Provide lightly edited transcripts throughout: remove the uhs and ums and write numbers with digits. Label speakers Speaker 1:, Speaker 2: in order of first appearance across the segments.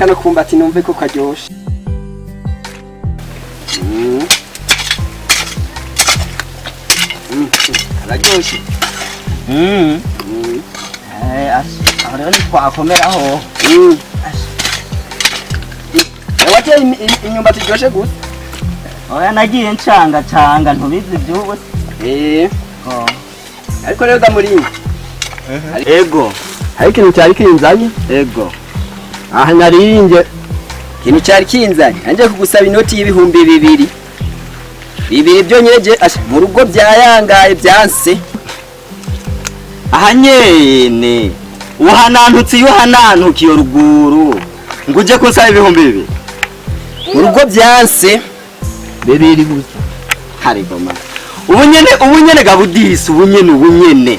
Speaker 1: kano kumbati numve ko karyoshe. Araryoshe.
Speaker 2: Aho rero twakomeraho.
Speaker 1: Wateye imyumbati iryoshe gusa.
Speaker 2: Oya nagiye ncanga ntubizi byubu.
Speaker 1: Ariko rero Gamuringa.
Speaker 2: Ego.
Speaker 1: Hari ikintu cyari kinzanye?
Speaker 2: Ego.
Speaker 1: Aha narinje. Ikintu cyari kinzanye. Anje kugusaba inoti y'ibihumbi 2. 2 byonyeje mu rugo byayangaye byanse.
Speaker 2: Aha nyene. Uhanantutse yohanantukiyo ruguru. Nguje kunsaba ibihumbi 2.
Speaker 1: Mu rugo byanse.
Speaker 2: 2 gusa. Hari goma. Ubunyene gabudisi ubunyene.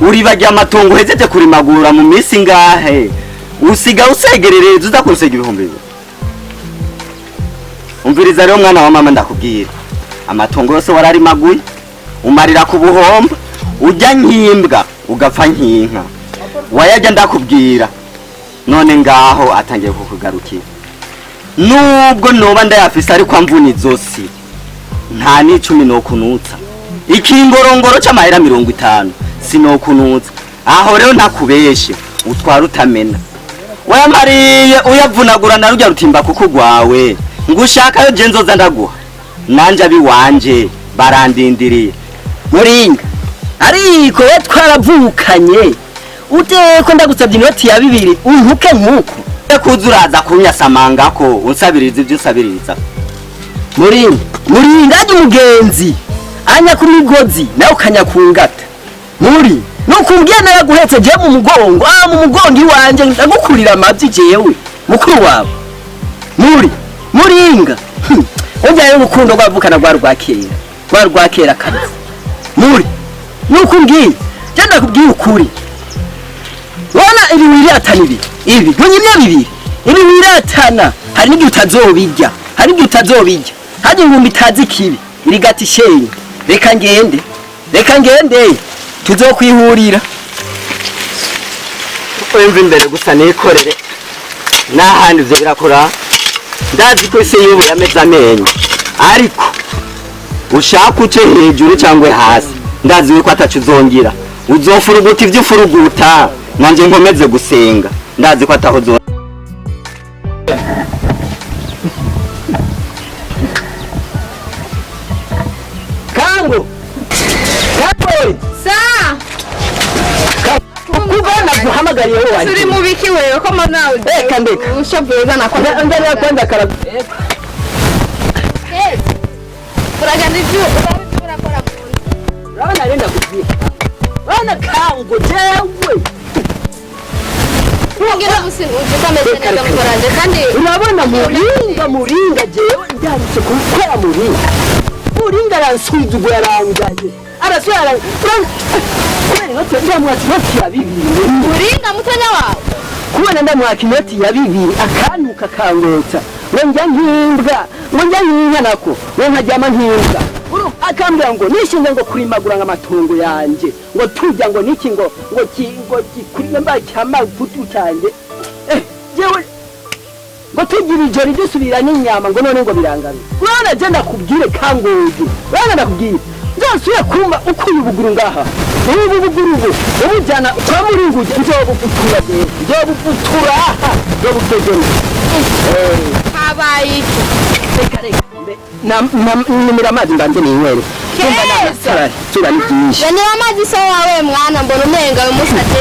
Speaker 2: Uri bajya amatongo hejeje kurimagura mu minsi ngahe. Usiga usegerereza uza kunsega ibihumbi 2. Umviriza rero mwana wa mama ndakubwira. Amatongo yose wararimaguye. Umarira ku buhomba. Ujya nkimbwa ugapfa nkinka. Wayajya ndakubwira. None ngaho atangiye kukugarukira. Nubwo noba ndayafise ariko amvuni zosi. Nta ni 10 no kunutsa. Ikingorongoro cy'amahera 50 sinokunutsa. Aho rero ntakubeshe utwara utamena. Wayamariye uyavunagura na rujya rutimba kuko gwawe. Ngushaka yo jenzoza ndaguha. Nanje abi wanje barandindiriye.
Speaker 1: Muringa. Ariko we twaravukanye. Uteko ndagusabye inoti ya 2 untuke nkuko.
Speaker 2: Kuzuraza kunyasamanga ko unsabiriza ibyo usabiriza.
Speaker 1: Muringa aje umugenzi. Anya ku migozi nawe ukanyakungata. Nukumbwiye naraguhetse je mu mugongo. Mu mugongo iwanje ndagukurira amavyi jewe. Mukuru wawe. Muringa. Onjaye urukundo rwavukana rwakera kabisa. Nukumbwiye je ndakubwiye ukuri. Wana ibi wiratana ibi ntunyimye 2. Ibi wiratana hari n'igihe utazobijya. Haje ngumbi tazi kibi irigati shenye. Reka ngende tuzokwihurira.
Speaker 2: Wemve imbere gusa nikorere. Nahandi ivyo birakora. Ndazi ko ise yubu yameze amenyo. Ariko ushaka uce hejuru cyangwe hasi. Ndazi ko atacuzongira. Uzofuruguta ivyo ufuruguta. Nanje nkomeze gusenga. Ndazi ko ataho zo.
Speaker 1: Kango.
Speaker 3: Sa.
Speaker 1: Kubana guhamagariye wowe.
Speaker 3: Turi mu biki wewe ko nawe.
Speaker 1: Reka ndeka.
Speaker 3: Ushoboza nakora.
Speaker 1: Ndari kwenda karabu.
Speaker 3: Uragana ivyo urakora mu.
Speaker 1: Urabona renda kugira. Bana Kango jewe.
Speaker 3: Ngira gusinuze kameze neza mukoranje kandi
Speaker 1: urabona Muringa jewe ndanditse gukora Muringa aransuzugura yarangaye. Araswara. Kubera inoti ya 2.
Speaker 3: Muringa mutonya wawe.
Speaker 1: Kubona ndamwaka inoti ya 2 akanuka kangota. Wonja nkimbwa nako. Wonkajyama nkimbwa. Akambira ngo nishinze ngo kurimagura ngamatongo yanje. Ngo tujya ngo niki ngo kurime mba cyama futu cyanje. Jewe ngo tugira ijoro dusubira n'inyama ngo none ngo birangana. Urana je ndakubwire Kangozi. Urana ndakubwire. Nzasuye kumba ukuye ubuguru ngaha. Ubuguru ubujyana kwa Muringa nzobufutura je. Nzobutegera.
Speaker 3: Habaye iki?
Speaker 1: Numira amazi mbanje ninywere. Kumba n'amasara tura n'ibyinshi.
Speaker 3: Ni amazi so wawe mwana mbona umenga umusate.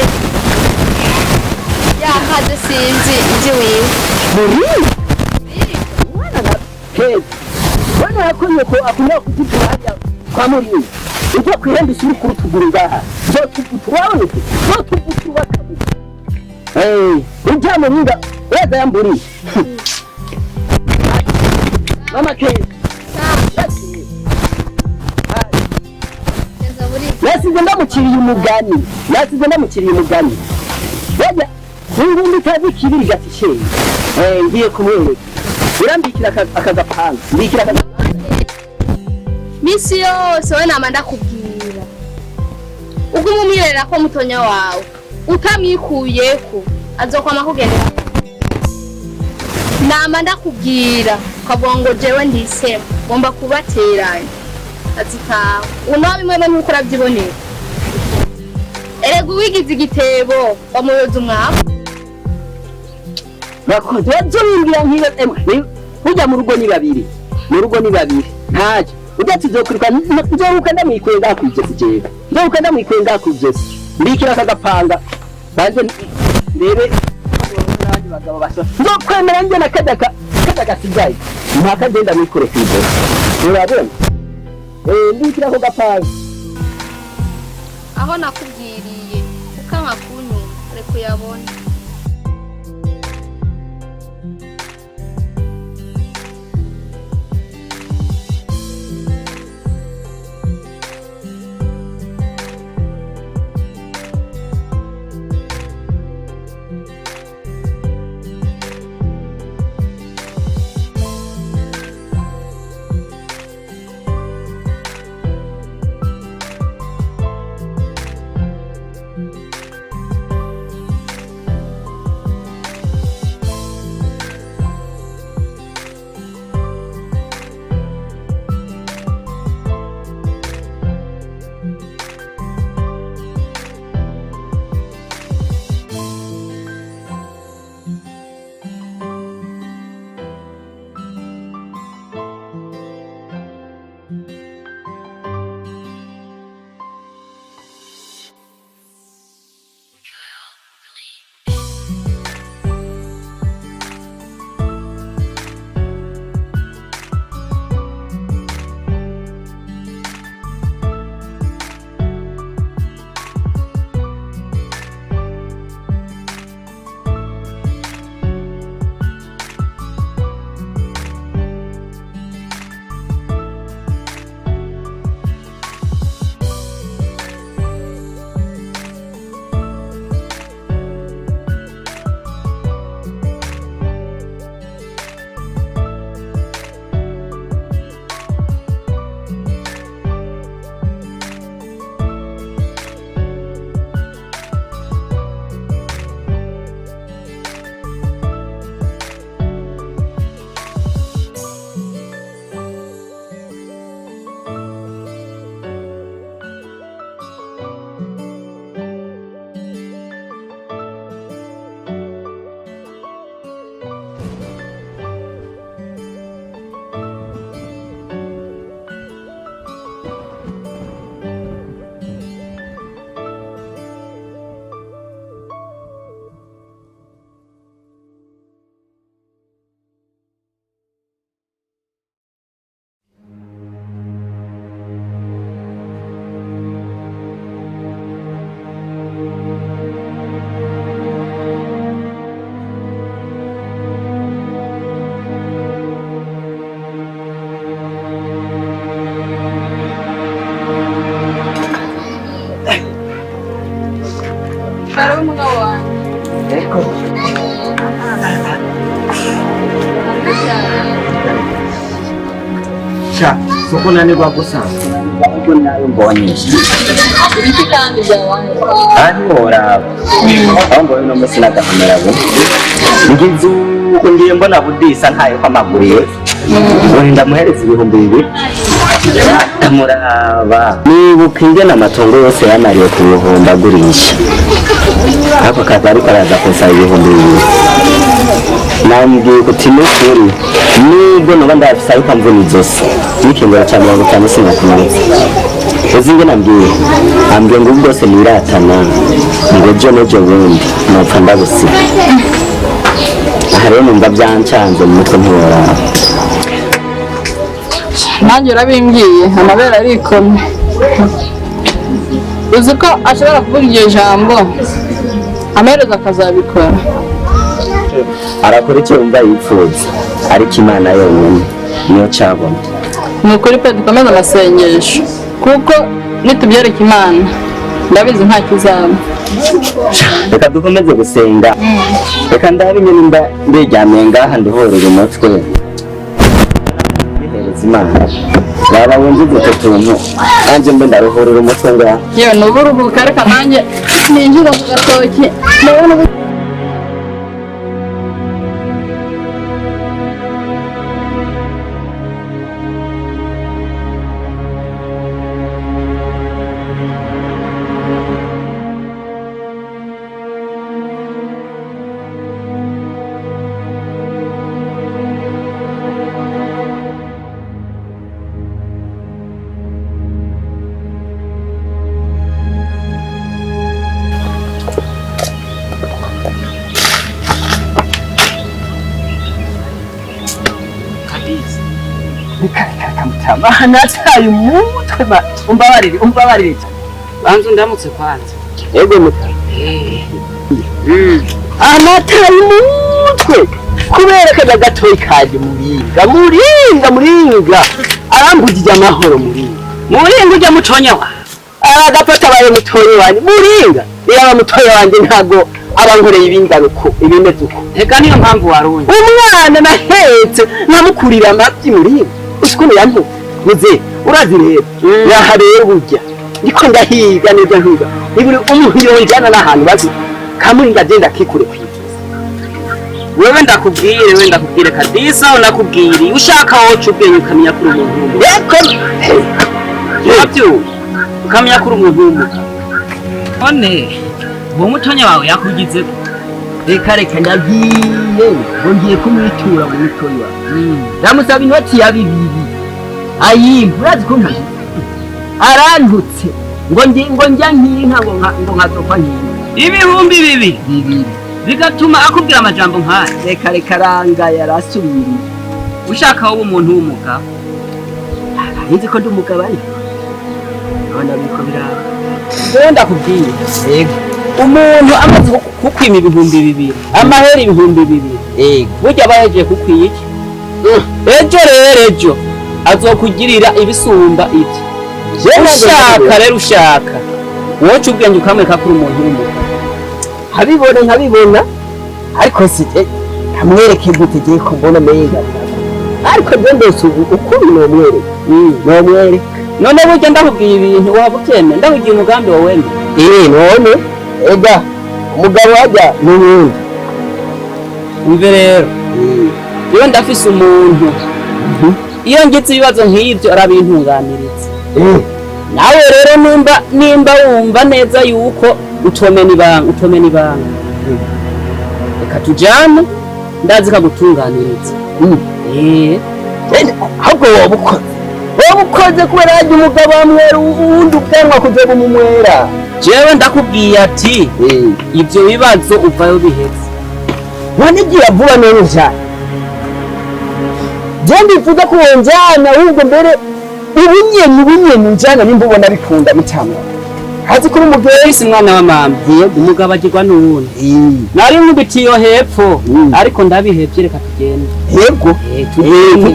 Speaker 3: Ya hade sinzi ije wiwe.
Speaker 1: Muringa. Mwana na he. Wana yakonye ko akunya kututuranya kwa Muringa. Ujya kwihenda isuri kuri tuguru ngaha. Zo tuturabone ko. Zo tuturubaka. Ujya Muringa weza yamburi. Mama ke. Nasize ndamukiriye umugani. Bajya ngumbi kazi kibiri gatishe. Ngiye kumwereka. Urambikira akagapanga. Mbikira akagapanga.
Speaker 3: Misi yose we namanda kubwira. Ugumumwirera ko mutonya wawe. Utamwikuyeko azokwama kugenda. nama ndakubwira ukavuga ngo jewe ndisema ngomba kubateranya kazi kawe unawe bimwe nk'uko urabyibonera erega uwigize igitebo bamuyoza umwaku
Speaker 1: bakoze bazobimbira nk'iyo burya mu rugo ni babiri ntacyo ujya tuzokurika nzoruka ndamwikuye ndakwigeze jewe nzoruka ndamwikuye ndakwigeze mbikira akagapanga banze ndebe n'abandi bagabo basa nzokwemera njye na kajya gasigaye mpaka ngenda mwikure kw'ijoro urabona mbikira ako gapanga
Speaker 3: aho nakubwiriye ukanga kunyuma reka uyabone
Speaker 2: Sha, soko nanirwa gusa. Ahubwo nayo mbonye.
Speaker 3: Ibiki kandi byabaye.
Speaker 2: Ari ora. Aho mbonye no musi nagahamera bo. Ngizu uko ngiye mbona budisa ntayo kwamaguriye. Wenda muhereza ibihumbi 2. Amuraba. Nibuka ingena amatongo yose yanariye ku buhomba gurisha. Ako kazari karaza kusa ibihumbi 2. Nambwiye kuti n'ukuri nubwo noba ndafise ariko mvuna izosi n'ikingoro ca 50 sinakumenye uzinge nambwiye ambwiye ngo bwose niratana ngo jo nejo bundi nopfa ndabusiga aha rero numva byancanze mu mutwe ntiworaba
Speaker 4: nanjye urabimbwiye amabere arikomye uzi ko ashobora kuvuga iryo jambo amaherezo akazabikora
Speaker 2: arakora icyo yumva yifuza ariko Imana yonyine niyo cabona
Speaker 4: ni ukuri pe dukomeze amasengesho kuko nitubyereka Imana ndabizi nta kizaba
Speaker 2: reka dukomeze gusenga reka ndabe nyine nimba nderyamiye ngaha nduhorera umutwe bihereza Imana baba wumva utwo tuntu nanjye mbe ndaruhurira umutwe ngaha
Speaker 4: yewe nuburuhuka reka nanjye ninjira mu gatoki ndabona
Speaker 1: Reka mutama nataye umutwe umbabarire
Speaker 5: banzu ndamutse kwanza
Speaker 1: ego mutama nataye umutwe kubera kaja gatoyi kaje muringa arambugije amahoro muringa ujya mutonya wa aragapata baye mutonya wanje muringa yaba mutonya wanje ntago abankoreye ibingaruko ibimeze uko
Speaker 5: eka niyo mpamvu warunye
Speaker 1: umwana nahetse nkamukurira amabyi muringa ushikuno yantu muze urazi rero yaha rero burya ndiko ndahiga nibyo ntiga iburi umuntu yonjana n'ahantu bazi kamuringa agenda kikure kwivuza
Speaker 5: wewe ndakubwire kabisa unakubwiriye ushaka woca ubwenge ukamenya kuri umuntu wabyo ukamenya kuri umuntu w'umuka none uwo mutonya wawe yakugize
Speaker 1: reka ndagiye ngo ngiye kumwitura mu mutoyi wawe ndamusaba inoti ya 2 ayimpa urazi ko ntaje arantutse ngo njya nk'inka ngo nkazopfa nk'inka
Speaker 5: 2,000 bigatuma akubwira amajambo nk'aya
Speaker 1: reka aranga yarasubiriye
Speaker 5: ushaka wowe umuntu w'umugabo
Speaker 1: nzi ko ndi umugabo ariko none abiko biraba rero ndakubwiye yego
Speaker 5: umuntu amaze kukwima 2,000 amahera 2,000 burya bahejeje kukwiki ejo azokugirira ibisumba iki ushaka woca ubwenge ukamwereka kuri umuntu w'umugabo
Speaker 1: nkabibona ariko sije kamwereke gute giye kumbona mega ariko ndose ukuri nomwereka
Speaker 5: none burya ndakubwiye ibintu waba ubyemeye ndakubwiye umugambi wawe mbi
Speaker 1: none ega umugabo wajya n'ubundi
Speaker 5: umve rero iyo ndafise umuntu iyo ngize ibibazo nk'ibyo arabintunganiriza nawe rero nimba wumva neza yuko utomena ibanga reka tujyane ndazi kagutunganiriza
Speaker 1: ahubwo wowe ukoze kubera yajya umugabo wamwera uwundi ubwanwa kuja kumumwera
Speaker 5: jewe ndakubwiye ati ibyo bibazo uvayo biheze
Speaker 1: wanigira vuba none njana je ndifuza ko wonjana ahubwo mbere ubunye njana nimba ubona bikunda bitanga hazi kuri umugezi
Speaker 5: mwana wa mama umugabo agirwa n'uwundi nari nkubitiyo hepfo ariko ndabihevye reka tugende
Speaker 1: yego tugende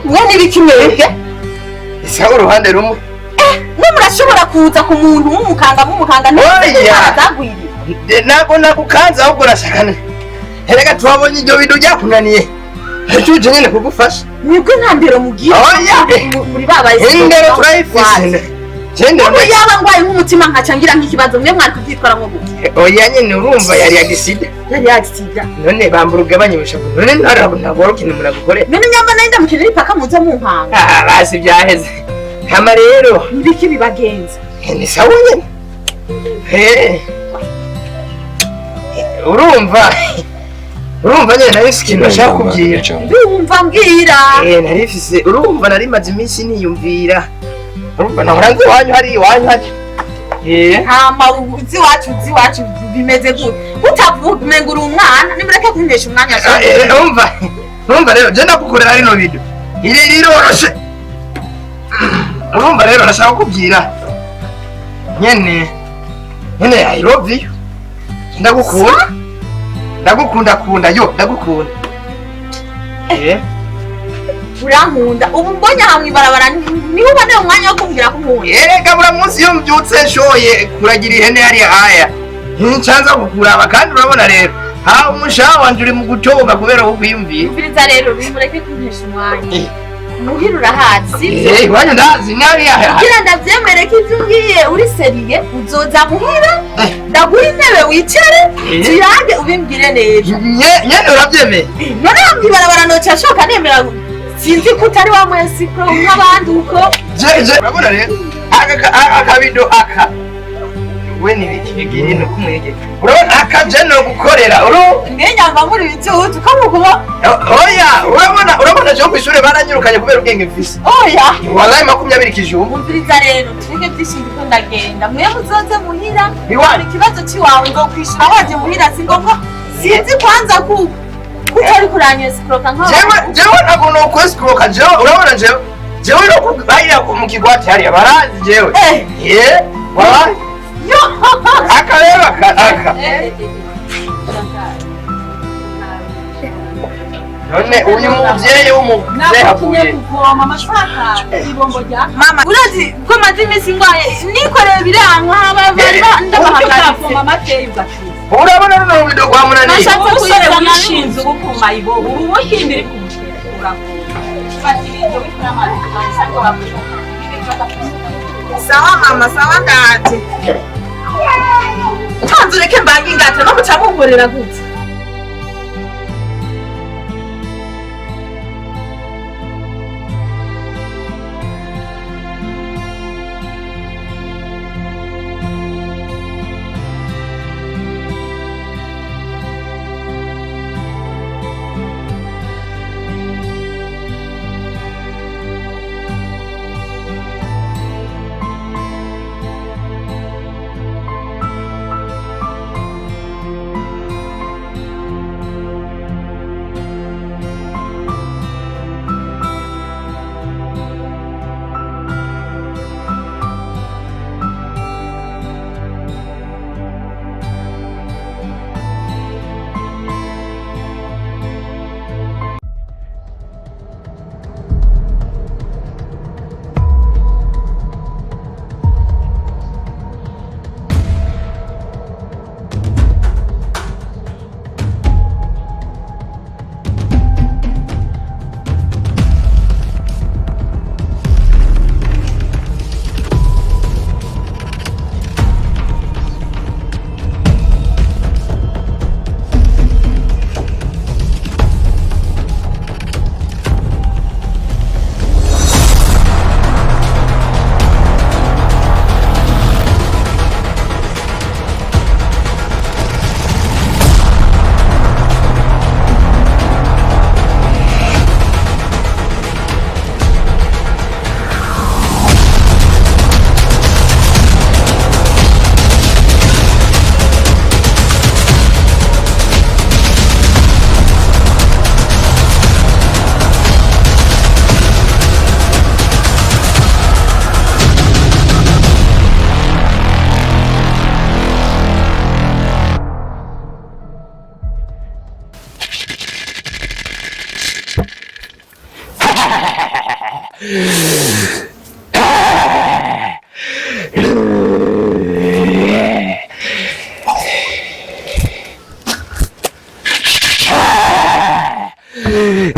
Speaker 6: mwene bikimwebwe
Speaker 2: isa uruhande rumwe
Speaker 6: murashobora kuza ku muntu w'umukanga ntazagwiriye
Speaker 2: ntabwo nagukanze ahubwo urashakana herega tuhabonye ibyo bintu byakunaniye tuje nyine kugufasha
Speaker 6: mwebwe nta ndero mugira muri babaye
Speaker 2: indero turayifise
Speaker 7: Jende
Speaker 6: ubu yaba ngwaye nk'umutima nkacangira nk'ikibazo mwe mwari kubyitwara nko gute
Speaker 7: oya nyene urumva yari agisida
Speaker 6: yari yagisida
Speaker 7: none bambura ugabanye ubushavu none ntabwo ikintu umuntu agukore
Speaker 6: none nyamba nayo ndamukenera ipaka muze mu nkanga
Speaker 7: basi byaheze hama rero
Speaker 6: nibiki bibagenza
Speaker 7: ni sawa nyene urumva nyene nari ikintu nashaka kubwira
Speaker 6: ndumva mbwira
Speaker 7: narifise urumva nari maze iminsi niyumvira urumva nahora nzi iwanyu hari
Speaker 6: hama uzi wacu bimeze gute utavuga umenga uri umwana nimureke kuntesha umwanya
Speaker 7: urumva rero je ndagukorera rino video riroroshe urumva rero nashaka kubwira nyene I love you ndagukunda yo ndagukunda
Speaker 6: urankunda ubu mbonye hamwe ibarabara niho uboneye umwanya wo kumbwira ko nkunda
Speaker 7: erega buri munsi iyo mbyutse nshoye kuragira ihene hariya haya ncanza kukuraba kandi urabona rero umushaha wanje uri mu gutoboka kubera wo kwiyumvira
Speaker 6: umviriza rero bimureke kuntesha umwanya muhira urahazi
Speaker 7: iwanyu ndazi nariya
Speaker 6: kugira ndavyemere ko ivyo ugiye uri seriye uzoza muhira ndaguha intebe wicare tuyage ubimbwire neza
Speaker 7: nyene uravyemeye
Speaker 6: none ibarabara noca ashoka nemera sinzi ko utari wa mwesi ko nk'abandi uko
Speaker 7: urabona rero akabido aka we nibikigiri no kumwege urabona akaje no gukorera
Speaker 6: ngenyamba muri bicutu kamukuba
Speaker 7: oya urabona cyo kwishure baranyirukanye kubera ubwenge mfise
Speaker 6: oya
Speaker 7: wallahi 20 kijumbu
Speaker 6: umviriza rero twige byishindi ko ndagenda mwe muzoze muhira
Speaker 7: iwari
Speaker 6: ikibazo ciwawe ngo kwishura waje muhira singombwa sinzi kwanza ku kutari kuranya sikroka nka
Speaker 7: jewe ntabwo no kwesikoka jewe urabona jewe no kubahira mu kigwati hariya barazi jewe wallahi akareba aka none uyu muvyeyi w'umuvyeyi avuye
Speaker 6: kuvoma amashaka ibombo rya mama urazi ko maze imisi ngwaye nikoreye biranka bari ndabahagaritse amateye ugashira
Speaker 7: urabona runo rubido rwa munani
Speaker 6: nashatse kuyizana n'ishinzwe gupoma ibobo ubu kindi iri kumushira fatirizo bikora amazi kandi wamushaka sawa mama sawa ndate tanzureke mbangi ngata no mucamungorera gute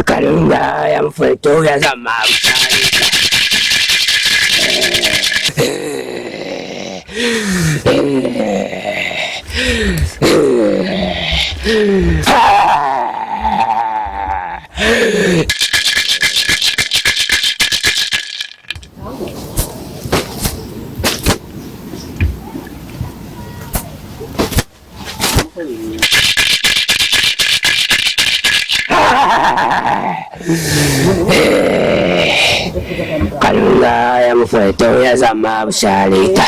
Speaker 8: Karunga ya mfweto ya zamani. Kalunga ya mfweto ya zama ushalita.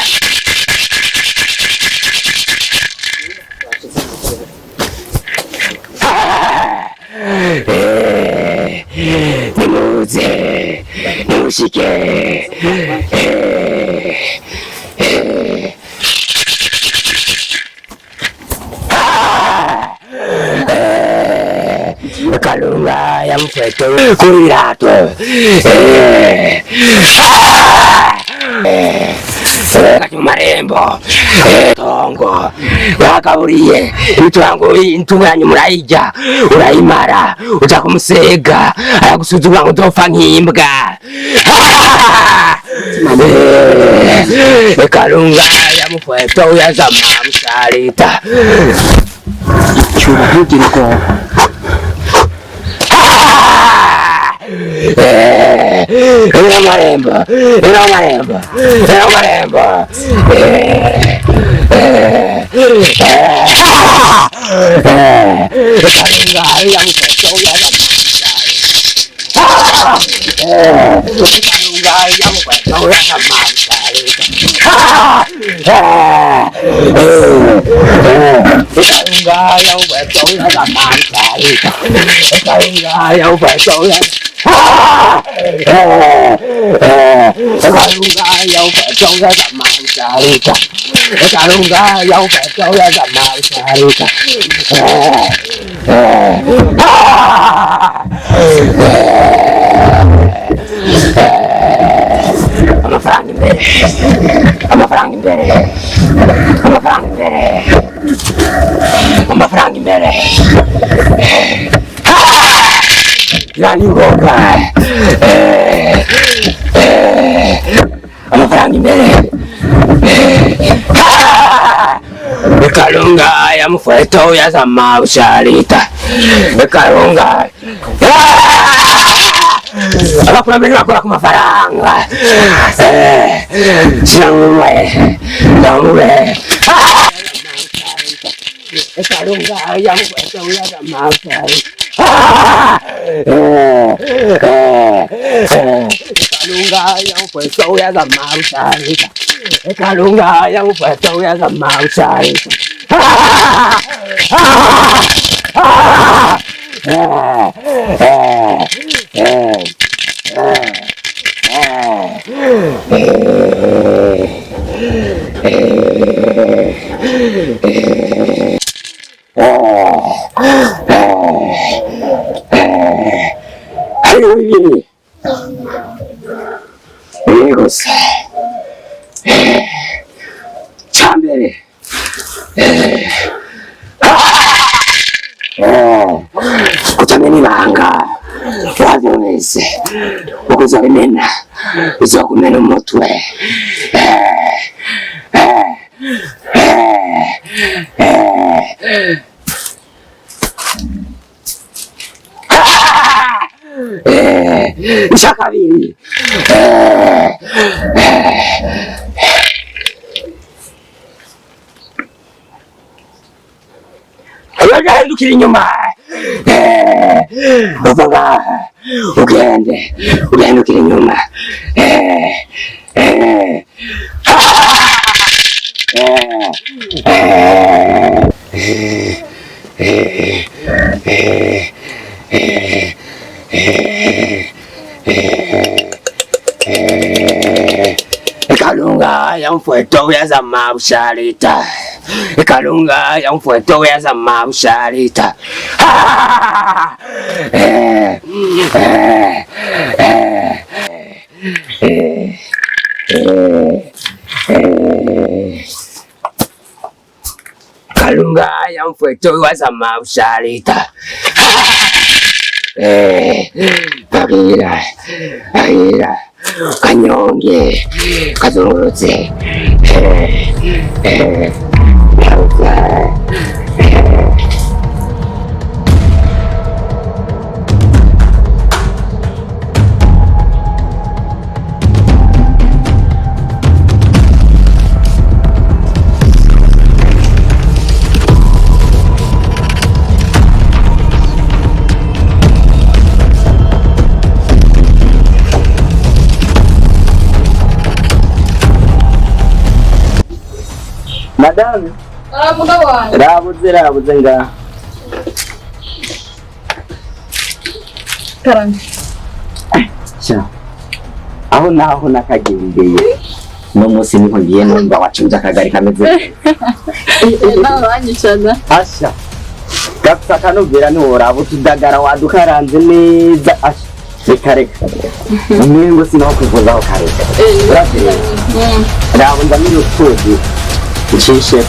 Speaker 8: Nimuze, nimushike. Kalunga ya mfweto kuirato. Marembo tongo wakaburiye itwango intunganyo murayija urayimara uja kumusega aragusuzugura ngo uzopfa nk'imbwa. Kalunga ya mfweto ya zama ushalita.
Speaker 1: Chuba ntugire ubwoba.
Speaker 8: Marembo. Amafaranga imbere. Nani ngoga. Amafaranga imbere. Kalunga ya mfweto ya zama ushalita. Kalunga. Abakura mbere bakora ku mafaranga. Sinamwe. Kalunga ya mfweto ya zama ushalita. Kalunga ya mfweto ya zama ushalita. Kalunga ya mfweto ya zama ushalita. Amigos, chambere, kutameni banga, waboneze, ukuzabimena, uzakumena umutwe. Ishakabiri. Uragahindukira inyuma. Uvuga ugahindukira inyuma. Kalunga ya mfweto ya zama ushalita. Kalunga ya mfweto ya zama ushalita. Kalunga ya mfweto ya zama ushalita. Bagira kanyonge kazungurutse.
Speaker 1: Madame. Rabuze ngaha.
Speaker 4: Karame.
Speaker 1: Sha. Aho naho nakagendeye. No musi niho ngiye numva wacunze akagari kameze.
Speaker 4: Nawe wanyicana.
Speaker 1: Asha. Gapfa kanovera ntiworaba utudagara wadukaranze neza. Asha. Reka. Umengo sinaho kuvuzaho kareka. Urabye. Rabo ndamira utuzi. Ishishe.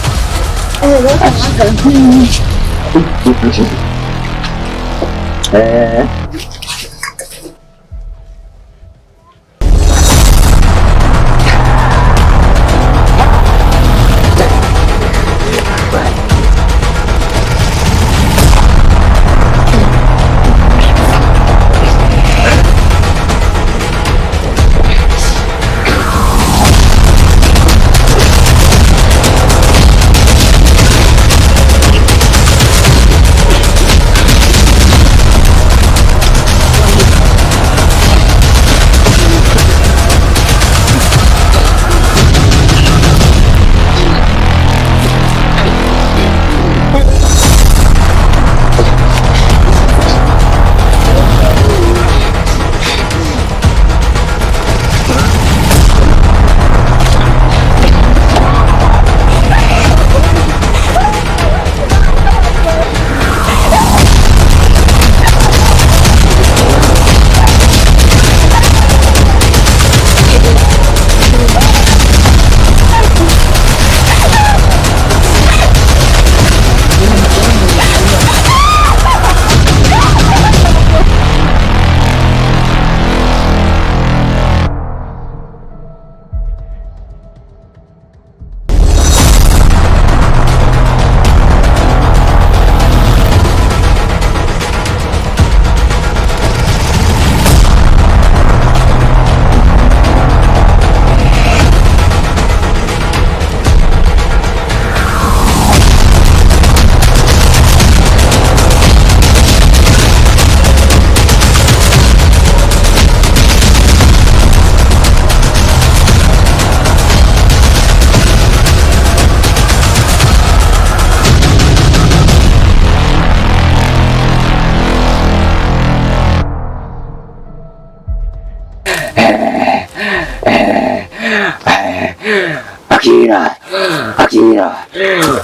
Speaker 1: Akira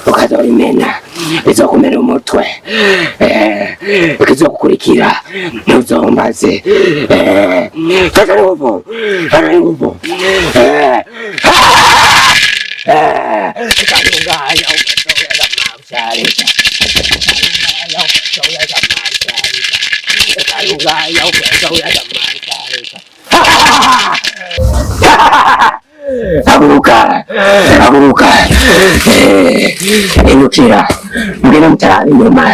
Speaker 1: ukazorimena bizokumera umutwe ikizokukurikira ntuzombaze fata nguvu ikalunganya ukatoyaza mausalika ikalunganya ukatoyaza mausalika Haguruka inukira mbwira mutarabi inyuma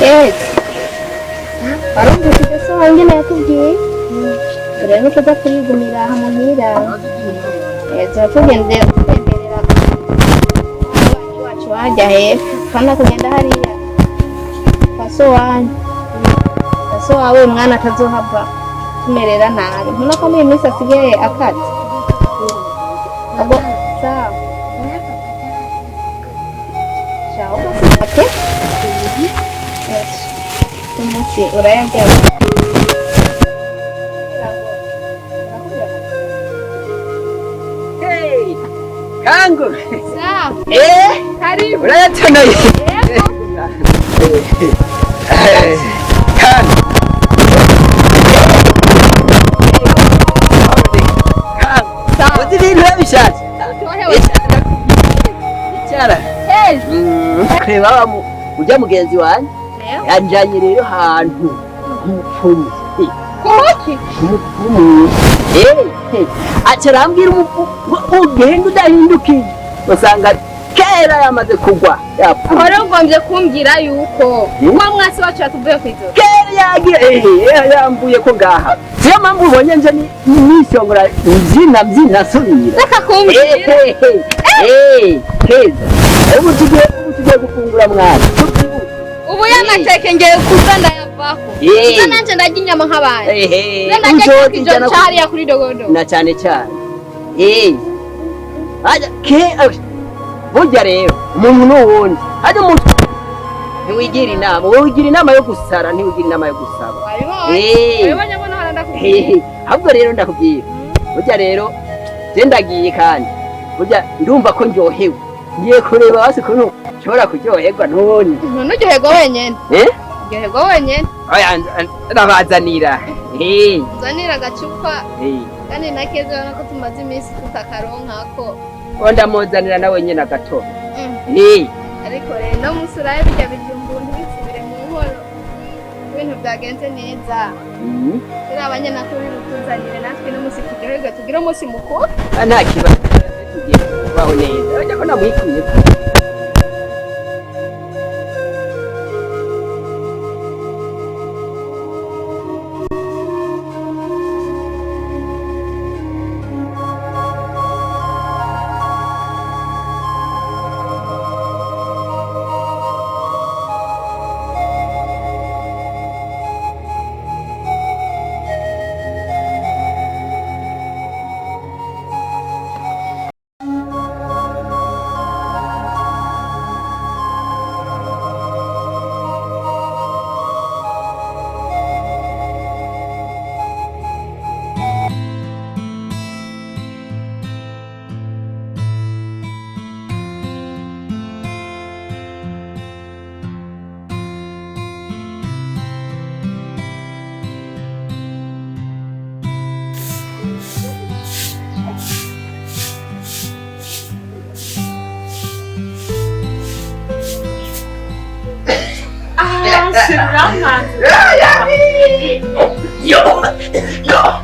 Speaker 3: Keza. Warumvise ibyo so wanjye nakubwiye? Rero nuko uza kurigumira aha muhira. Tugendera wacu wajya hepfo kandi kugenda hariya paso wanyu paso wawe umwana atazohava tumerera nabi mbona ko muri minsi asigaye akati abo sawa ciao ate umunsi urayarya
Speaker 1: Kangu.
Speaker 3: sawa karibu
Speaker 1: Urayatonoye. Kangu. Uzi ibintu babishatse. Icara. Kureba ujya mugenzi wanjye yanjanye rero ahantu umupfumu. Umupfumu. Acarambwira umupfumu ugenda udahindukije. Usanga kera yamaze kugwa yapfuye.
Speaker 3: Ahora ugombye kumbwira yuko wa mwasi wacu yatuvuye kw'ijoro.
Speaker 1: Kera yagiye yambuye ko ngaha. Siyo mpamvu ubonye nje nisongora mbyina subira.
Speaker 3: Reka kumbwira.
Speaker 1: Keza. Ubu tugiye gufungura mwana.
Speaker 3: Ubu yamateke ngeye kuza ndayavako. Kuza nanje ndarya inyama nk'abandi. Ndarya kijoro cyariya kuri dogodo.
Speaker 1: Na cyane cyane. Aja burya rero umuntu n'uwundi hajya umuntu ntiwigira inama wowe wigira inama yo gusara ntiwigira inama yo gusaba
Speaker 3: wabibonye mbona harandakubwira
Speaker 1: ahubwo rero ndakubwira burya rero je ndagiye kandi burya ndumva ko ndyohewe ngiye kureba hasi kuntu nshobora kuryoherwa none
Speaker 3: nturyoherwa wenyene uryoherwa wenyene
Speaker 1: ndabazanira
Speaker 3: nzanira agacupa kandi na Keza urabona ko tumaze iminsi tutakaronkako
Speaker 1: ndamuzanira nawe nyine agatobe
Speaker 3: ariko rero no munsi uraye bijya bijumbu ntibisubire mu nkoro ibintu byagenze neza turi abanyamakuru tuzanire natwe n'umunsi turyoherwe tugire umunsi mukuru
Speaker 1: nta kibazo tugiye kubaho neza urajya ko namwikuye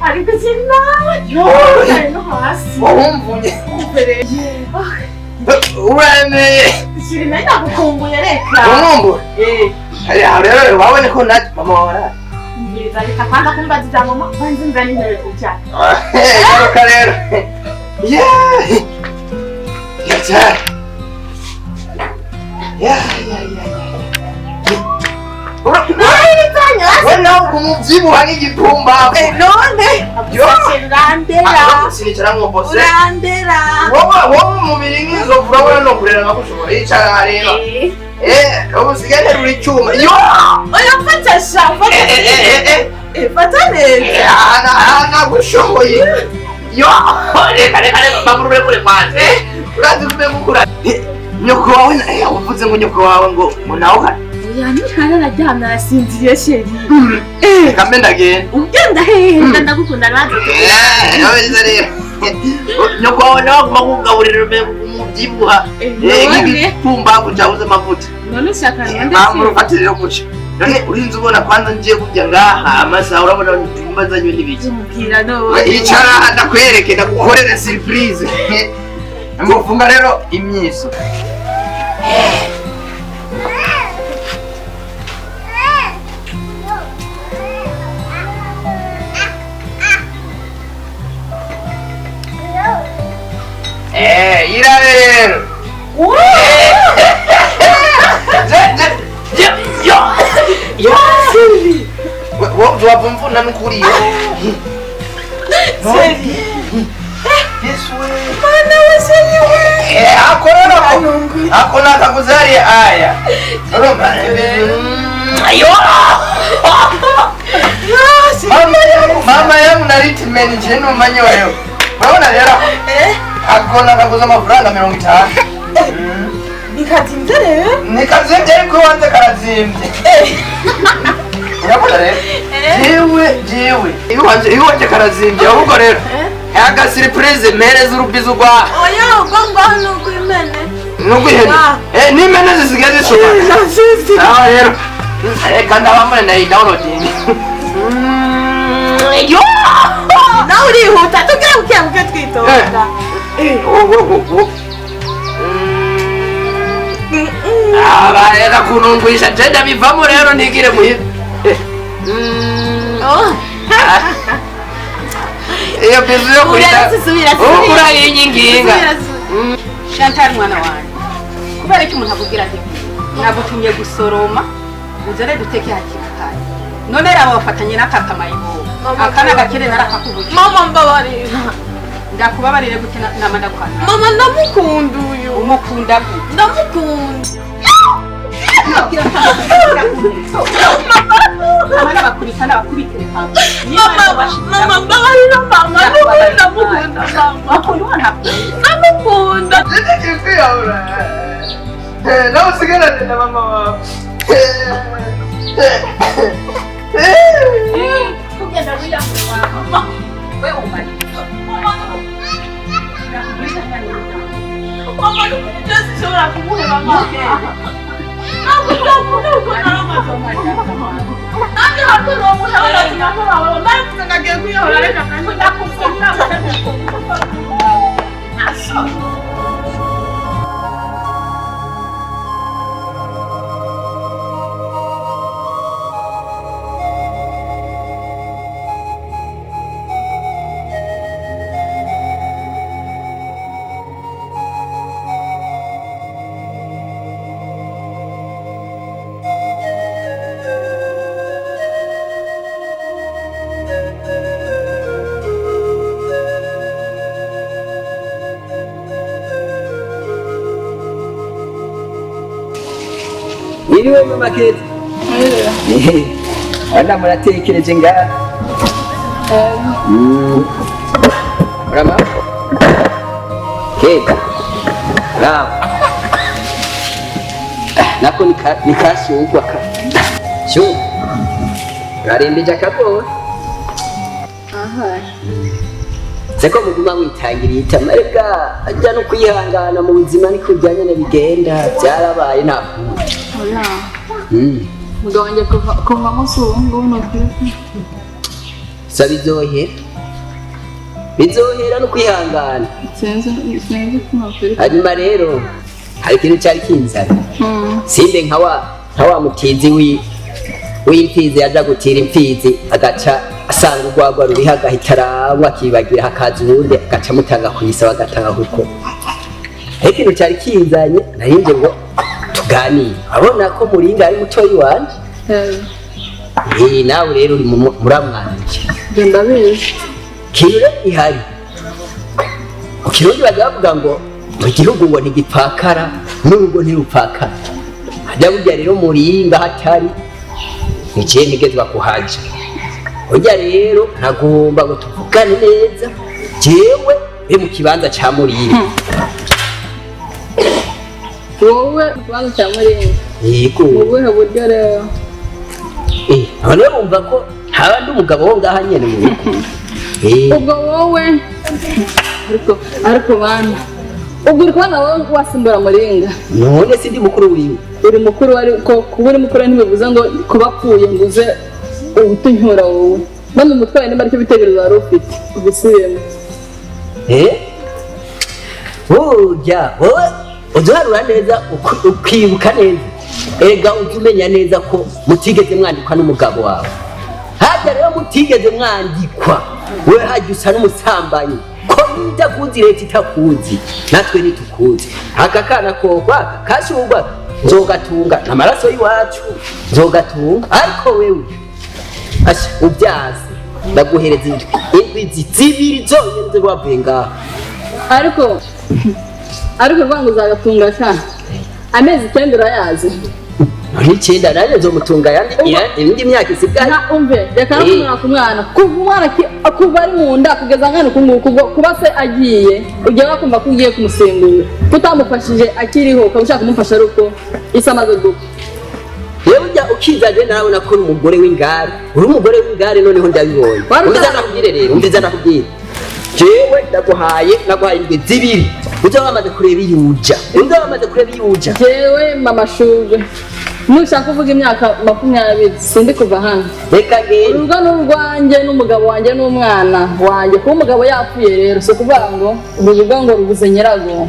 Speaker 6: ariko sina no hasi
Speaker 7: uremeye
Speaker 6: sirina ndakukumbuye reka
Speaker 7: umwumbu rero wabone ko nati mama wara
Speaker 6: ngiza reka kwanda kumbaza mama banze nzani mbere cyane
Speaker 7: garuka rero wena kumubyibuha nk'igitumba
Speaker 6: none urandera
Speaker 7: wowe umubiri nk'inzovu urabona no kurera nkakushobora yicara rero ubu usigaye nterura icyuma
Speaker 6: oya mfatasha fata neza
Speaker 7: nagushoboye reka bagurure kure kwanze urazi kume gukura nyoko wawe uvuze ngo nyoko wawe ngo nawe uhari
Speaker 6: yamikana araryamye arasinziriye sheri
Speaker 7: kambe ndagenda
Speaker 6: ugenda hehe ndagukunda nazo
Speaker 7: nabeza rero nyoko wawe nawe aguma kugaburira umubyibuha nk'igitumba kujabuze amavuta
Speaker 6: none ushaka
Speaker 7: mpamvu urufatire rero guca none urinze ubona kwanza ngiye kurya ngaha amasaha urabona mbazanywe n'ibiki
Speaker 6: umubwira none
Speaker 7: yicara ndakwereke ndagukorere surprise mufunga rero imyiso irarero wapumvuna nukuri akona kakuzari aya mama yangu naritimeni jeno manyoyo urabona rero akona kaguza amafaranga 50
Speaker 6: nikazimvye rero
Speaker 7: nikazimvye ariko wanze karazimvye urabona rero jewe iwanje karazimvye ahubwo rero aga surprise mereza urubizo rwa
Speaker 6: oya ugomba nuko imene
Speaker 7: n'ihene n'imene zisigaye zisohoka aho rero reka ndabamure na downloading
Speaker 6: nawe urihuta tugira bukebuke twitonda
Speaker 7: abareka kunungwisha je ndabivamo rero ntigire muhira iyo bizu yo kurita ukura yinyinginga
Speaker 6: Chantal mwana wanjye kubera iki umuntu akubwira ati nagutumye gusoroma uzare duteke hakikari none raba bafatanye n'akakamayibo akana gakire narakakubuje mama mbabarira ndakubabarire gute namanda kwana mama ndamukunda uyu umukunda gute ndamukunda abana bakurikana bakubitire hamwe mama mbabarira mama ndamukunda mama akunda ndamukunda
Speaker 7: nawe usigarane na mama wawe
Speaker 6: kugenda wiyakura mama wewe umari mama nukujezi shobora kumuheba mama ntabwo ndakunda uko naramazoma nanjye hato n'umuntu abona tunakora baba mbavuze ngo agiye kwiyahura reka kandi ndakufungura
Speaker 1: Iriwe mu makete. Ana muratekereje ngaha. Rama. Keka. Rama. Nako nikashugwa ka. Shu. Garembeje akagora.
Speaker 4: Aha.
Speaker 1: Seko muguma mwitangiriye itamarega ajya no kwihangana mu buzima niko byanye na bigenda byarabaye nakundi.
Speaker 4: Oya. Mugabo wanjye kuva musungu no kwiye.
Speaker 1: Sabizohera. Bizohera no kwihangana.
Speaker 4: Senze kumafiri.
Speaker 1: Hanyuma rero hari ikintu cyari kinzana. Simbe nka wa mutizi w'imfizi yaja gutira imfizi agaca asanga urwagwa ruri hagahita aranywa akibagira hakaza uwundi agaca amutanga kuyisaba agatanga kuko ikintu cyari kinzanye narinje ngo tuganire abona ko muringa ari mutoyi wanje nawe rero uri muramwanje
Speaker 4: genda bizi
Speaker 1: kire ihari ukirundi bagavuga ngo mu gihugu ngo ntigipfakara n'urugo ntirupfakara hajya burya rero muringa hatari nikiye ntigezwa kuhaja ujya rero ntagomba ngo tuvugane neza jewe be mu kibanza ca muringa
Speaker 4: wowe kibanza cya muringa
Speaker 1: yego
Speaker 4: ubuhe buryo rero
Speaker 1: none wumva ko haba ndi umugabo wo ngaha nyene mu rugo
Speaker 4: ubwo wowe ariko bana ubwo uri kubona wowe wasimbura muringa
Speaker 1: none si ndi mukuru wiwe
Speaker 4: uri mukuru ariko kuba uri mukuru ntibivuze ngo kuba apfuye ngo uze utunyura wowe none umutwaye nimba aricyo bitekerezo wari ufite ubisubiyemo
Speaker 1: burya wowe uduharura neza ukibuka neza ega ujya umenya neza ko mutigeze mwandikwa n'umugabo wawe hajya rero mutigeze mwandikwa we hajya usa n'umusambanyi ko
Speaker 8: itakuzi leta itakuzi natwe ntitukuzi aka kana kokwa kashugwa nzogatunga n'amaraso y'iwacu nzogatunga ariko wewe asha ubyazi ndaguhereza indwi zibiri zonyine wavuye ngaho
Speaker 4: ariko rwango uzagatunga cyane amezi 9 urayazi
Speaker 8: none 9 naje nzomutunga yandi indi myaka isigaye
Speaker 4: umve reka kumwana kumwana kuva ari mu nda kugeza ngana kuba se agiye ujya bakumva ko ugiye kumusengura tutamufashije akiriho ukabushaka kumufasha ariko isamaze gupfa
Speaker 8: yewe ujya ukizaje nawe nakora umugore w'ingare uri umugore w'ingare noneho ndabibonye umbiza nakubwire rero umbiza nakubwire jewe naguhaye indwi zibiri uza wamaze kureba iyuja
Speaker 4: jewe mama shuje nushaka kuvuga imyaka 20 sindi kuva hano
Speaker 8: reka ngende
Speaker 4: urugo n'urwanjye n'umugabo wanjye n'umwana wanjye kuba umugabo yapfuye rero so kuvuga ngo urugo ngo rubuze nyirago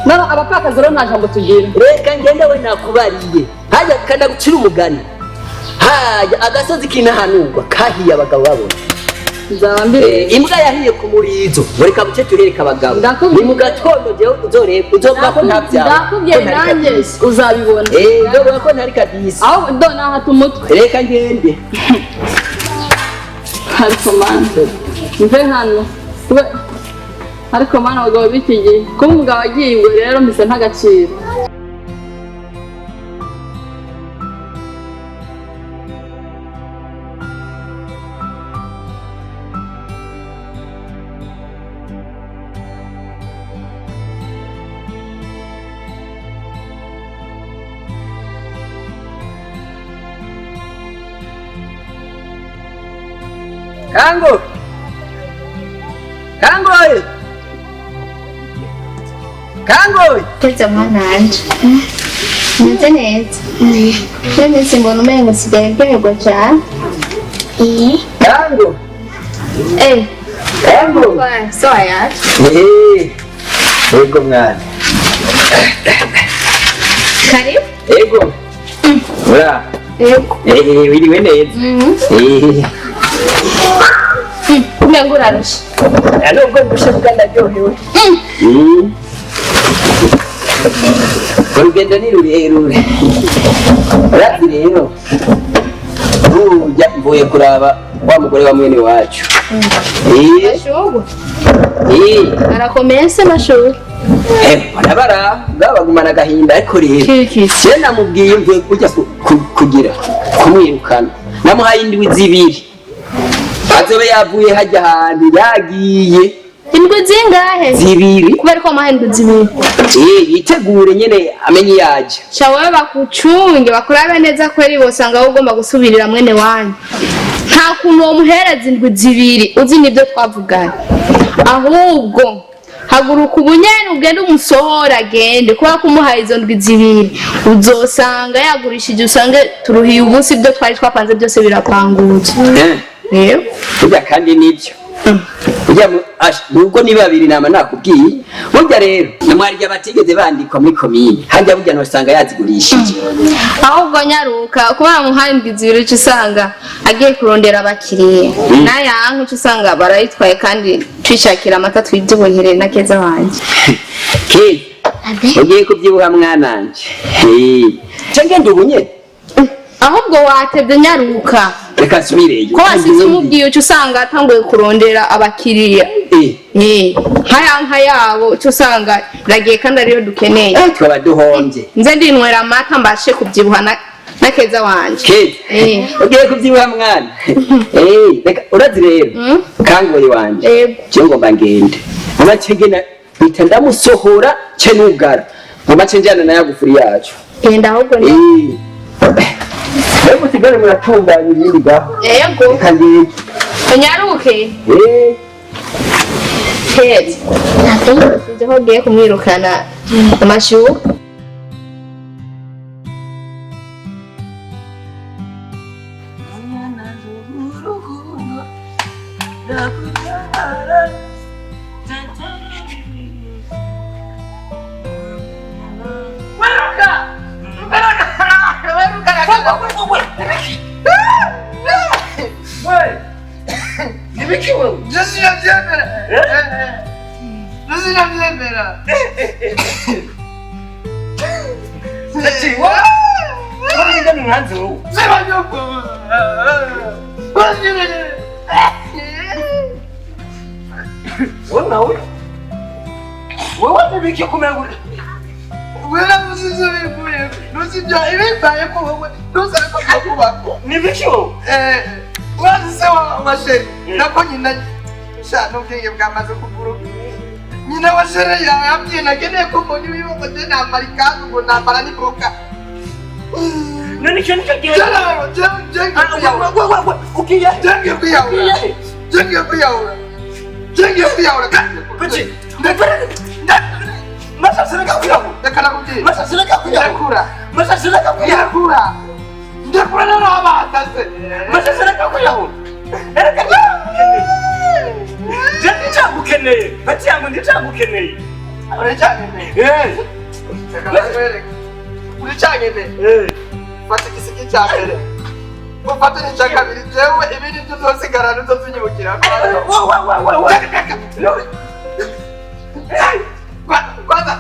Speaker 4: nara abapakazi rero nta jambo tugira
Speaker 8: reka ngende we nakubariye hajya kanda gucira umugani hajya agasozi kinahanurwa kahiye abagabo babona
Speaker 4: nzambire
Speaker 8: imbwa yahiye ku murizo mureka buce turereka abagabo ni mu gatondo jewe uzoreba uzovuga ko ntabyawe
Speaker 4: ndakubwiye nanjye uzabibona
Speaker 8: ndovuga ko ntari kadisi
Speaker 4: aho dona hata umutwe
Speaker 8: reka ngende
Speaker 4: ariko mana mve hano ariko mana abagabo b'iki gihe kuba umugabo agiye ngo rero mpise ntagaciro
Speaker 3: Kangoye teza mwananje nze neza none simbona umengo sigaye ryoherwa cyane
Speaker 8: Kango
Speaker 3: so aya
Speaker 8: ego mwana
Speaker 3: karibu
Speaker 8: ego ura wiriwe neza
Speaker 3: umengo urarusha
Speaker 8: nubwo ndushe kuko ndaryohewe urugendo ni rurerure urazi rero mvuye kuraba wa mugore wa mwene wacu
Speaker 3: arakomeye se mashuri
Speaker 8: barabara bagumana agahinda ariko rero se namubwiye mvuye kujya kugira kumwirukana namuhaye indwi zibiri azobe yavuye hajya ahantu yagiye
Speaker 3: indwi zingahe
Speaker 8: zibiri
Speaker 3: kubera ko amahindwe zibiri
Speaker 8: yitegure nyene amenye yaje
Speaker 3: shawe bakucunge bakurabe neza ko ari bosanga aho ugomba gusubirira mwene wanyu nta kuntu uwo muhereza indwi zibiri uzi nibyo twavuganye ahubwo haguruka ubunyene ugende umusohora agende kubera ko umuhaye izo ndwi zibiri uzosanga yagurishije usange turuhiye ubusi ibyo twari twapanze byose birapangutse rero
Speaker 8: burya kandi nibyo burya nubwo ni babiri nama nakubwiye burya rero namwarya batigeze bandikwa muri komine hajya burya nosanga yazigurishije
Speaker 3: ahubwo nyaruka kuba muhaye indwi zibiri usanga agiye kurondera abakiriya nayanka usanga barayitwaye kandi twishakira amata twibyibonere na keza wanjye
Speaker 8: ugiye kubyibuha mwananje ngende ubunye
Speaker 3: ahubwo watebye nyaruka
Speaker 8: reka nsubireye
Speaker 3: ko wasize umubwiye uca usanga atanguye kurondera abakiriya nka yabo uca usanga biragiye kandi ariyo dukeneye
Speaker 8: twaba duhombye
Speaker 3: nze ndinywera amata mbashe kubyibuha na keza wanje
Speaker 8: ugiye kubyibuha mwana reka urazi rero kangoye wanje je ngomba ngende mumacegena bita ndamusohora ce nugara mumacenjana na yagufuri yacu
Speaker 3: genda ahubwo
Speaker 8: Ego sigare muratunganya ibindi gaho.
Speaker 3: Yego.
Speaker 8: Kandi
Speaker 3: unyaruke. Kete. Ntabwo hogiye kumwirukana amashu.
Speaker 7: sinabyemera
Speaker 8: Uriga ni mwanzi wowe.
Speaker 7: seba nyoko
Speaker 8: Wowe nawe. Wowe wabiki kumegura.
Speaker 7: wera musizo bivuye nusibya ibimbaye ko wowe nusare ko kubako
Speaker 8: Ni biki wowe?
Speaker 7: wazise wa sheri nako nyina sha n'ubwenge bwamaze kuguru nyina wa sheri yambye nageneye ko mbonye ibibazo bye nambara ikanzu ngo nambara n'ikoka
Speaker 8: Nani cyo nicyo gihe.
Speaker 7: ukiye jenge kuyahura
Speaker 8: Kuki? Masasira kakuyahura.
Speaker 7: ndakana kubye
Speaker 8: Masasira kakuyahura.
Speaker 7: ndakura
Speaker 8: Masasira kakuyahura.
Speaker 7: ndakura rero abataze
Speaker 8: Masasira kakuyahura. Ereka Jandi cyagukeneye. Bati yangu ndi cyagukeneye.
Speaker 7: uracyagene uracyagene fata igisigi cya mbere ufate n'icya kabiri jewe ibindi byo uzosigara ntuzozinyibukira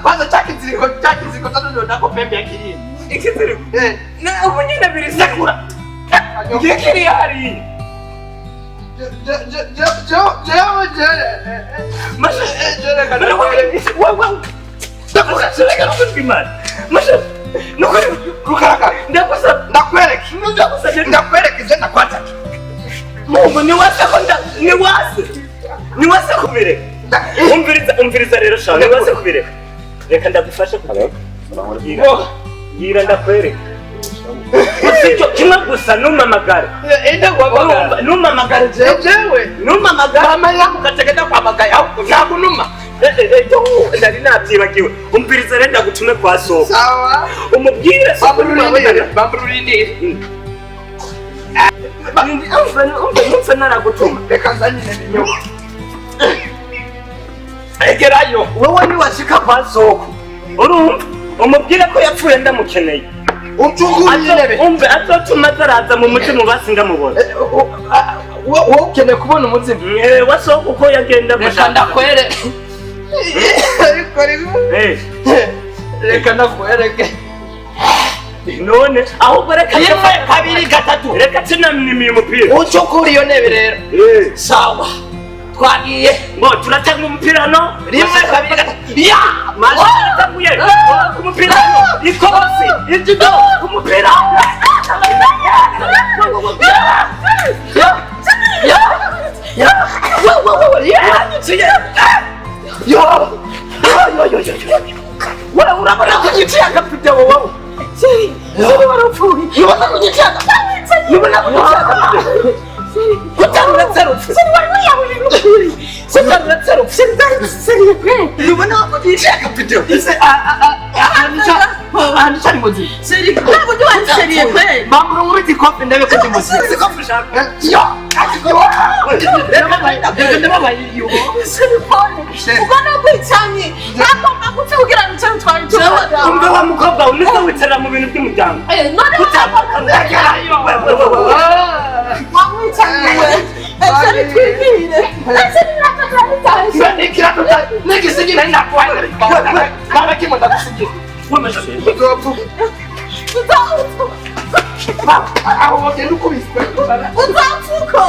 Speaker 7: kwanza cha kiziriko tatu nako pembe ya kilini
Speaker 8: Ikiziriko. Na ubu nyine birisakura. Ngikiri hari. Umviriza rero shawe niwase kubireka. Reka ndagufashe kubireka. Ngira ndakwereka. Usicyo kimwe gusa numamagara. Numamagara jewe. Numamagara
Speaker 7: mama yangu kategeda kwa magaya ntabwo numa
Speaker 8: ndari nabyibagiwe. Umviriza rero ndagutume kwa soko.
Speaker 7: sawa
Speaker 8: Umubwire soko urabona.
Speaker 7: bambururindire
Speaker 8: Umva naragutuma.
Speaker 7: reka nzanyine n'inyoko
Speaker 8: Egerayo wowe niwashika kwa soko. Urumva umubwire ko yapfuye ndamukeneye.
Speaker 7: ucukuriye intebe
Speaker 8: Umve azotuma ataraza mu mutima basi ndamubona.
Speaker 7: wowe ukeneye kubona umuzimu
Speaker 8: Wasoko uko yagenda
Speaker 7: reka ndakwereke reka ndakwereke
Speaker 8: none ahubwo reka
Speaker 7: rimwe kabiri gatatu
Speaker 8: reka tunamnimiye umupira.
Speaker 7: ucukura iyo ntebe rero sawa twagiye
Speaker 8: Ngo turatanga umupira hano.
Speaker 7: rimwe kabiri gatatu
Speaker 8: Ya! Maji tutaguye. Umupira hano. Ikosi. Ijido. Umupira. Wala urabona kujitia kapita wowe. Siri warapfuye. Yubona kujitia kapita. Yubona kujitia kapita. Kutanga zero. Siri warapfuye. Kutanga zero. Siri kwe. Yubona kujitia kapita.
Speaker 7: ahantu cyari muzi
Speaker 4: Seri ntabwo ndi wari seriye kwe.
Speaker 7: bambura muri kofi ndebe ko kimuzi
Speaker 8: Sikofu shaka.
Speaker 4: Seri pole. Ugana kwicanye. Nagomba gupfa kugira ngo cyane twari tubaga.
Speaker 8: Umva wa mukobwa unisa witera mu bintu by'umuryango.
Speaker 4: None wamwicanye we. Seri twibwire. Seri nataka nitaje.
Speaker 7: n'igisigi nari nakuhaye baba kimwe ndagusigira aho wagenda ukubiswe
Speaker 4: Uzapfuko.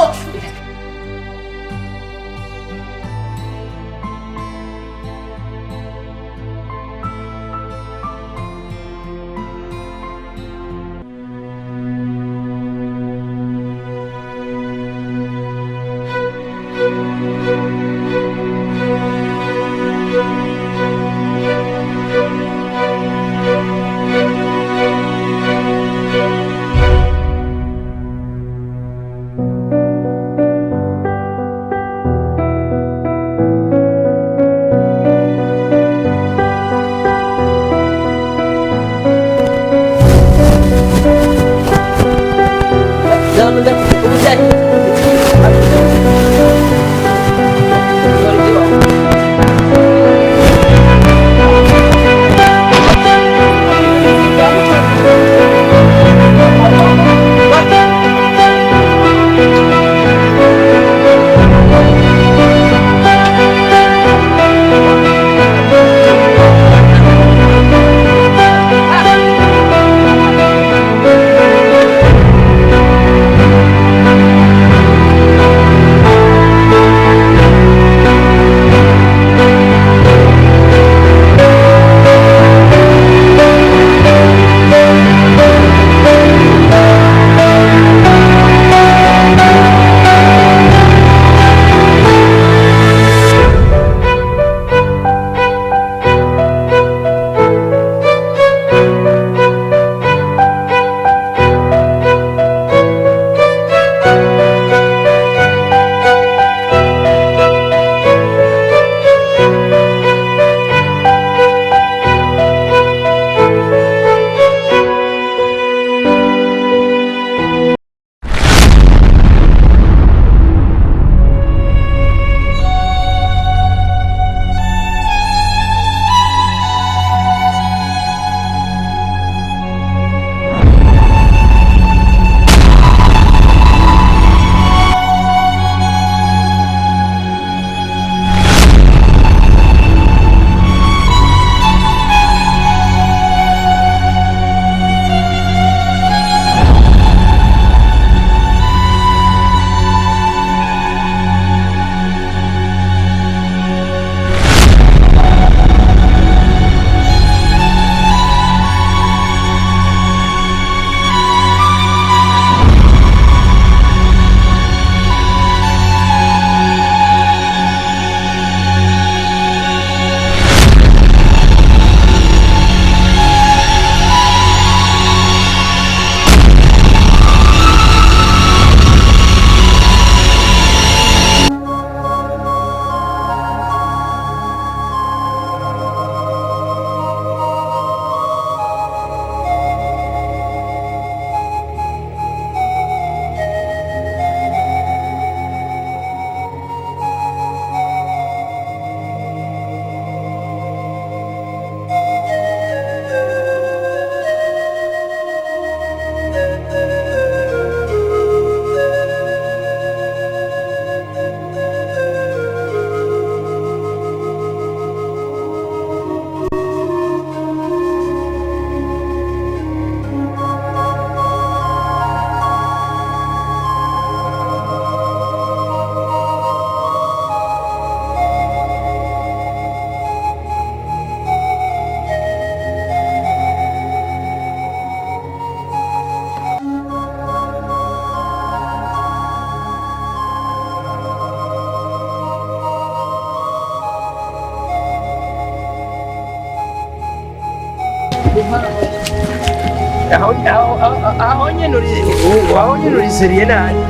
Speaker 7: aho nyene uri seriye nani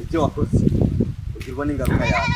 Speaker 2: ibyo wakoze ugirwa n'ingaruka yawe